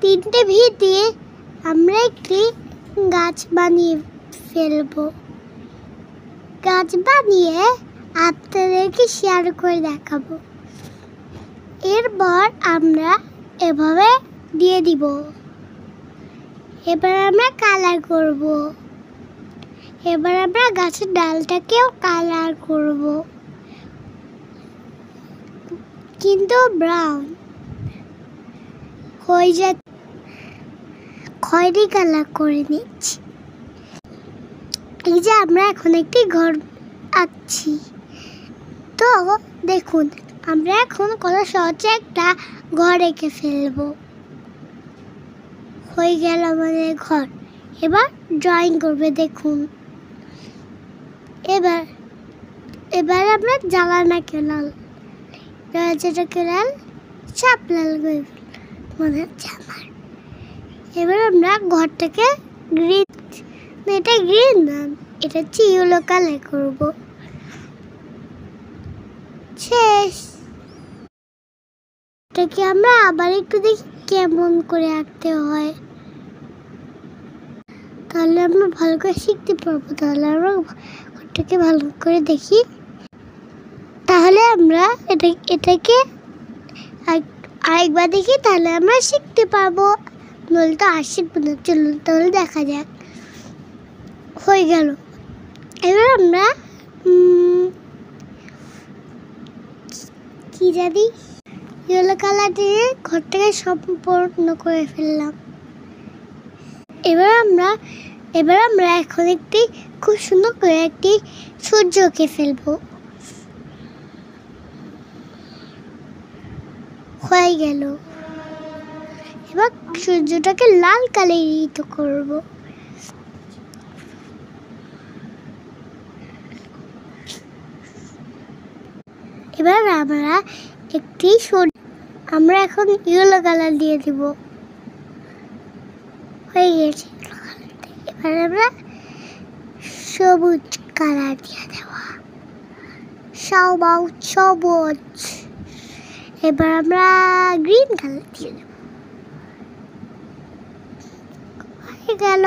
তিনটে ভিত দিয়ে আমরা একটি গাছ বানিয়ে ফেলবো। গাছ বানিয়ে আপনাদেরকে শেয়ার করে দেখাবো। এরপর আমরা এভাবে দিয়ে দিব। এবার আমরা কালার করব। এবার আমরা গাছের ডালটাকেও কালার করব, কিন্তু ব্রাউন হয়ে যায়, খয়েরি কালার করে নিচ্ছি। এই যে আমরা এখন একটি ঘর আঁকছি। তো দেখুন, আমরা এখন কত সহজে একটা ঘর এঁকে ফেলবো। হয়ে গেল আমাদের ঘর। এবার ড্রয়িং করবে দেখুন। এবার আমরা জ্বালানাকে লাল, দরজাটাকে লাল, চাপ লাল করে মনে হচ্ছে আমার। এবার আমরা ঘরটাকে গ্রিন, এটা গ্রিন না, এটা হচ্ছে ইয়েলো কালার করবো। শেষ। এটাকে আমরা আবার একটু দেখি কেমন করে আঁকতে হয়, তাহলে আমরা ভালো করে শিখতে পারবো। তাহলে আমরা ঘরটাকে ভালো করে দেখি, তাহলে আমরা এটাকে আরেকবার দেখি, তাহলে আমরা শিখতে পারবো। নইলে তো আর শিখবো না। চলুন তাহলে দেখা যাক। হয়ে গেল। এবার আমরা কি জানি ইয়েলো কালার দিয়ে ঘরটাকে সম্পূর্ণ করে ফেললাম। এবার আমরা এখন একটি খুব সুন্দর করে একটি সূর্য এঁকে ফেলবো। হয়ে গেল। এবার সূর্যটাকে লাল কালারিত করব। এবার আমরা এখন ইয়েলো কালার দিয়ে দিব। হয়ে গেছে। এবার আমরা সবুজ কালার দিয়ে দেব। সবুজ। এবার আমরা গ্রিন কালার দিয়ে দেব। হয়ে গেল।